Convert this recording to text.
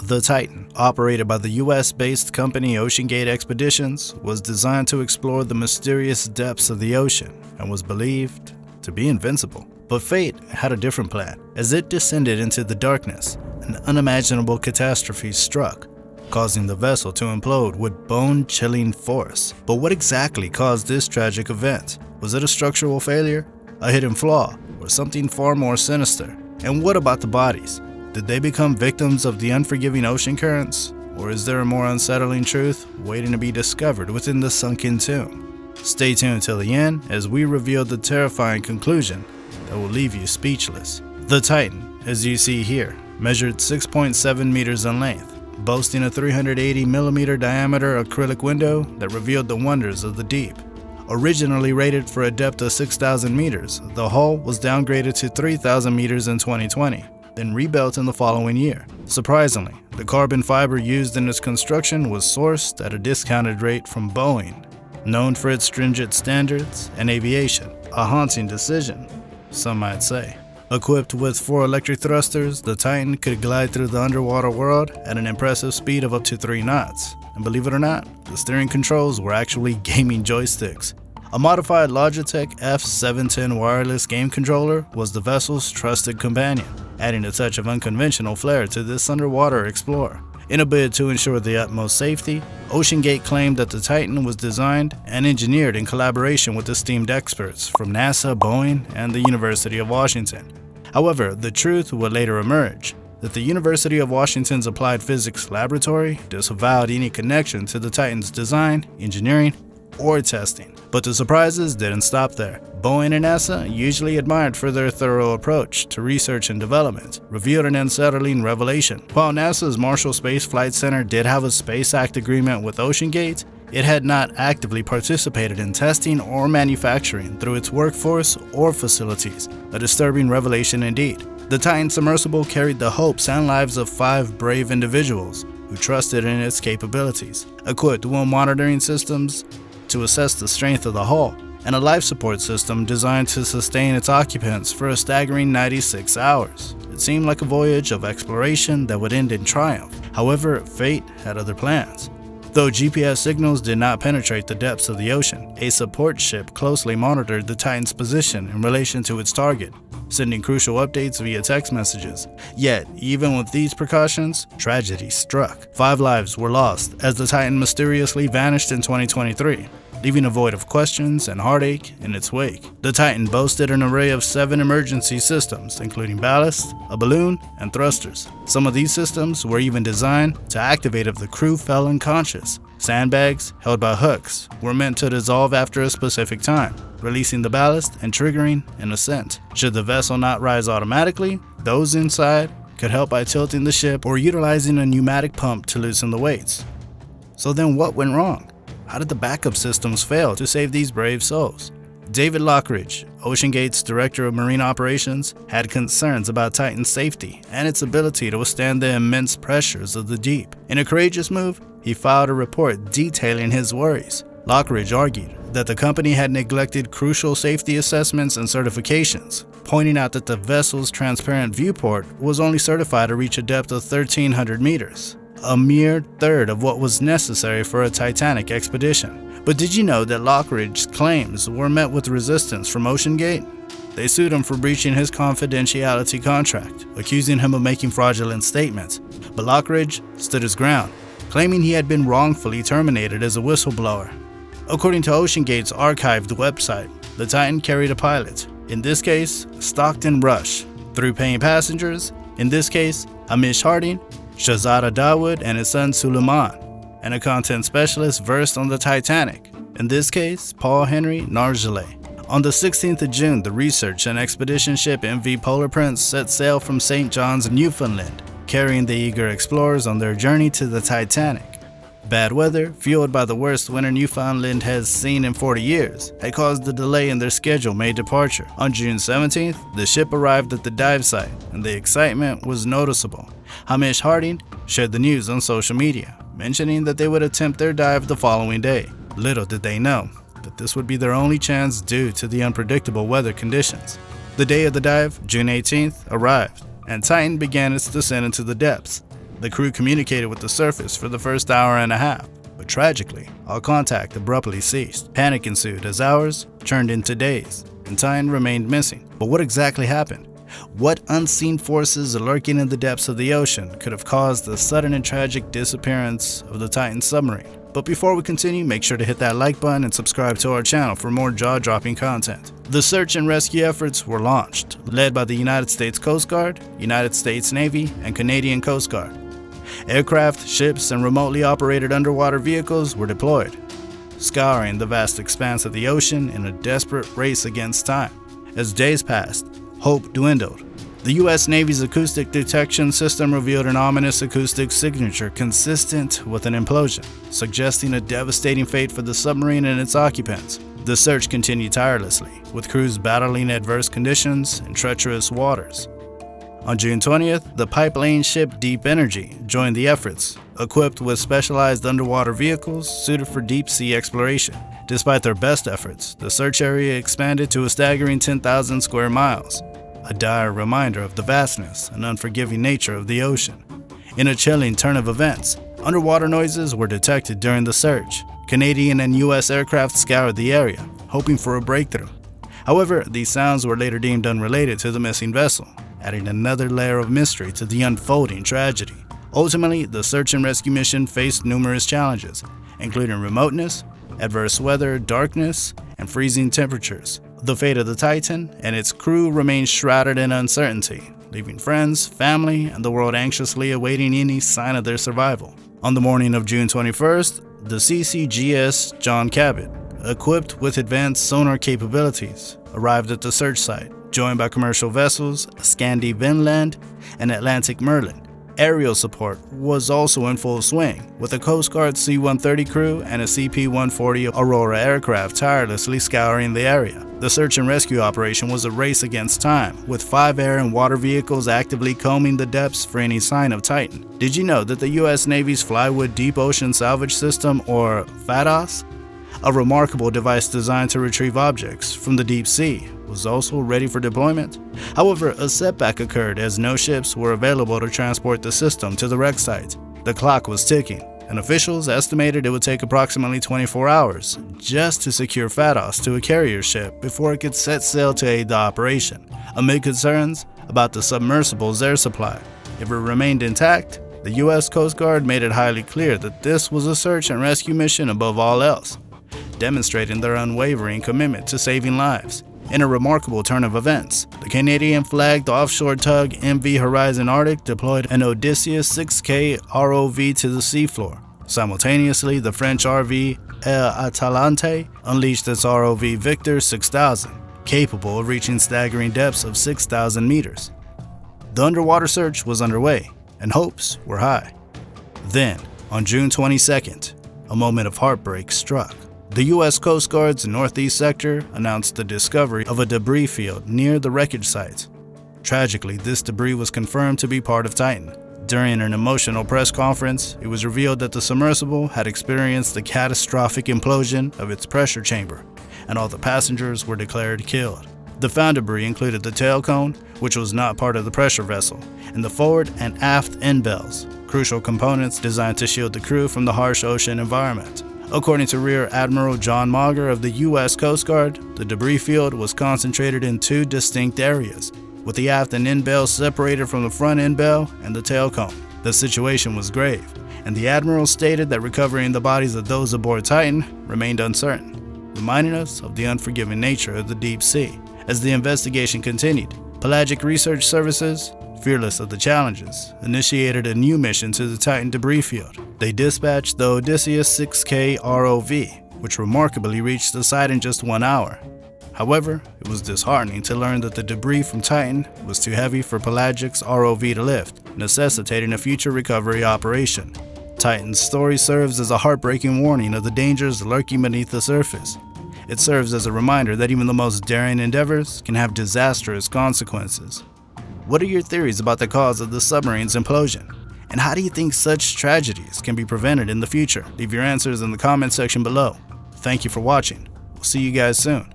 The Titan, operated by the US-based company OceanGate Expeditions, was designed to explore the mysterious depths of the ocean and was believed to be invincible. But fate had a different plan. As it descended into the darkness, an unimaginable catastrophe struck, causing the vessel to implode with bone-chilling force. But what exactly caused this tragic event? Was it a structural failure, a hidden flaw, or something far more sinister? And what about the bodies? Did they become victims of the unforgiving ocean currents? Or is there a more unsettling truth waiting to be discovered within the sunken tomb? Stay tuned till the end as we reveal the terrifying conclusion that will leave you speechless. The Titan, as you see here, measured 6.7 meters in length, boasting a 380mm diameter acrylic window that revealed the wonders of the deep. Originally rated for a depth of 6,000 meters, the hull was downgraded to 3,000 meters in 2020, then rebuilt in the following year. Surprisingly, the carbon fiber used in its construction was sourced at a discounted rate from Boeing, known for its stringent standards and aviation. A haunting decision, some might say. Equipped with 4 electric thrusters, the Titan could glide through the underwater world at an impressive speed of up to 3 knots. And believe it or not, the steering controls were actually gaming joysticks. A modified Logitech F710 wireless game controller was the vessel's trusted companion, adding a touch of unconventional flair to this underwater explorer. In a bid to ensure the utmost safety, OceanGate claimed that the Titan was designed and engineered in collaboration with esteemed experts from NASA, Boeing, and the University of Washington. However, the truth would later emerge that the University of Washington's Applied Physics Laboratory disavowed any connection to the Titan's design, engineering, or testing. But the surprises didn't stop there. Boeing and NASA, usually admired for their thorough approach to research and development, revealed an unsettling revelation. While NASA's Marshall Space Flight Center did have a Space Act agreement with OceanGate, it had not actively participated in testing or manufacturing through its workforce or facilities, a disturbing revelation indeed. The Titan submersible carried the hopes and lives of 5 brave individuals who trusted in its capabilities, equipped with monitoring systems to assess the strength of the hull, and a life support system designed to sustain its occupants for a staggering 96 hours. It seemed like a voyage of exploration that would end in triumph. However, fate had other plans. Though GPS signals did not penetrate the depths of the ocean, a support ship closely monitored the Titan's position in relation to its target, sending crucial updates via text messages. Yet, even with these precautions, tragedy struck. 5 lives were lost as the Titan mysteriously vanished in 2023, leaving a void of questions and heartache in its wake. The Titan boasted an array of 7 emergency systems, including ballast, a balloon, and thrusters. Some of these systems were even designed to activate if the crew fell unconscious. Sandbags, held by hooks, were meant to dissolve after a specific time, releasing the ballast and triggering an ascent. Should the vessel not rise automatically, those inside could help by tilting the ship or utilizing a pneumatic pump to loosen the weights. So then what went wrong? How did the backup systems fail to save these brave souls? David Lockridge, OceanGate's Director of Marine Operations, had concerns about Titan's safety and its ability to withstand the immense pressures of the deep. In a courageous move, he filed a report detailing his worries. Lockridge argued that the company had neglected crucial safety assessments and certifications, pointing out that the vessel's transparent viewport was only certified to reach a depth of 1,300 meters. A mere third of what was necessary for a Titanic expedition. But did you know that Lockridge's claims were met with resistance from OceanGate? They sued him for breaching his confidentiality contract, accusing him of making fraudulent statements. But Lockridge stood his ground, claiming he had been wrongfully terminated as a whistleblower. According to OceanGate's archived website, the Titan carried a pilot, in this case, Stockton Rush, 3 paying passengers, in this case, Hamish Harding, Shahzada Dawood and his son Suleiman, and a content specialist versed on the Titanic, in this case, Paul Henry Nargelet. On the 16th of June, the research and expedition ship MV Polar Prince set sail from St. John's, Newfoundland, carrying the eager explorers on their journey to the Titanic. Bad weather, fueled by the worst winter Newfoundland has seen in 40 years, had caused a delay in their scheduled departure. On June 17th, the ship arrived at the dive site, and the excitement was noticeable. Hamish Harding shared the news on social media, mentioning that they would attempt their dive the following day. Little did they know that this would be their only chance due to the unpredictable weather conditions. The day of the dive, June 18th, arrived, and Titan began its descent into the depths. The crew communicated with the surface for the first hour and a half, but tragically, all contact abruptly ceased. Panic ensued as hours turned into days, and Titan remained missing. But what exactly happened? What unseen forces lurking in the depths of the ocean could have caused the sudden and tragic disappearance of the Titan submarine? But before we continue, make sure to hit that like button and subscribe to our channel for more jaw-dropping content. The search and rescue efforts were launched, led by the United States Coast Guard, United States Navy, and Canadian Coast Guard. Aircraft, ships, and remotely operated underwater vehicles were deployed, scouring the vast expanse of the ocean in a desperate race against time. As days passed, hope dwindled. The U.S. Navy's acoustic detection system revealed an ominous acoustic signature consistent with an implosion, suggesting a devastating fate for the submarine and its occupants. The search continued tirelessly, with crews battling adverse conditions in treacherous waters. On June 20th, the pipelaying ship Deep Energy joined the efforts, equipped with specialized underwater vehicles suited for deep-sea exploration. Despite their best efforts, the search area expanded to a staggering 10,000 square miles, a dire reminder of the vastness and unforgiving nature of the ocean. In a chilling turn of events, underwater noises were detected during the search. Canadian and U.S. aircraft scoured the area, hoping for a breakthrough. However, these sounds were later deemed unrelated to the missing vessel, adding another layer of mystery to the unfolding tragedy. Ultimately, the search and rescue mission faced numerous challenges, including remoteness, adverse weather, darkness, and freezing temperatures. The fate of the Titan and its crew remained shrouded in uncertainty, leaving friends, family, and the world anxiously awaiting any sign of their survival. On the morning of June 21st, the CCGS John Cabot, equipped with advanced sonar capabilities, arrived at the search site, joined by commercial vessels Scandi Vinland and Atlantic Merlin. Aerial support was also in full swing, with a Coast Guard C-130 crew and a CP-140 Aurora aircraft tirelessly scouring the area. The search and rescue operation was a race against time, with 5 air and water vehicles actively combing the depths for any sign of Titan. Did you know that the U.S. Navy's Flywood Deep Ocean Salvage System, or FADOS, a remarkable device designed to retrieve objects from the deep sea, was also ready for deployment? However, a setback occurred as no ships were available to transport the system to the wreck site. The clock was ticking, and officials estimated it would take approximately 24 hours just to secure FADOS to a carrier ship before it could set sail to aid the operation, amid concerns about the submersible's air supply. If it remained intact, the U.S. Coast Guard made it highly clear that this was a search and rescue mission above all else, demonstrating their unwavering commitment to saving lives. In a remarkable turn of events, the Canadian-flagged offshore tug MV Horizon Arctic deployed an Odysseus 6K ROV to the seafloor. Simultaneously, the French RV Atalante unleashed its ROV Victor 6000, capable of reaching staggering depths of 6,000 meters. The underwater search was underway, and hopes were high. Then, on June 22nd, a moment of heartbreak struck. The U.S. Coast Guard's Northeast Sector announced the discovery of a debris field near the wreckage site. Tragically, this debris was confirmed to be part of Titan. During an emotional press conference, it was revealed that the submersible had experienced a catastrophic implosion of its pressure chamber, and all the passengers were declared killed. The found debris included the tail cone, which was not part of the pressure vessel, and the forward and aft end bells, crucial components designed to shield the crew from the harsh ocean environment. According to Rear Admiral John Mauger of the U.S. Coast Guard, the debris field was concentrated in 2 distinct areas, with the aft and end bells separated from the front end bell and the tail cone. The situation was grave, and the Admiral stated that recovering the bodies of those aboard Titan remained uncertain, reminding us of the unforgiving nature of the deep sea. As the investigation continued, Pelagic Research Services, fearless of the challenges, initiated a new mission to the Titan debris field. They dispatched the Odysseus 6K ROV, which remarkably reached the site in just 1 hour. However, it was disheartening to learn that the debris from Titan was too heavy for Pelagic's ROV to lift, necessitating a future recovery operation. Titan's story serves as a heartbreaking warning of the dangers lurking beneath the surface. It serves as a reminder that even the most daring endeavors can have disastrous consequences. What are your theories about the cause of the submarine's implosion? And how do you think such tragedies can be prevented in the future? Leave your answers in the comment section below. Thank you for watching. We'll see you guys soon.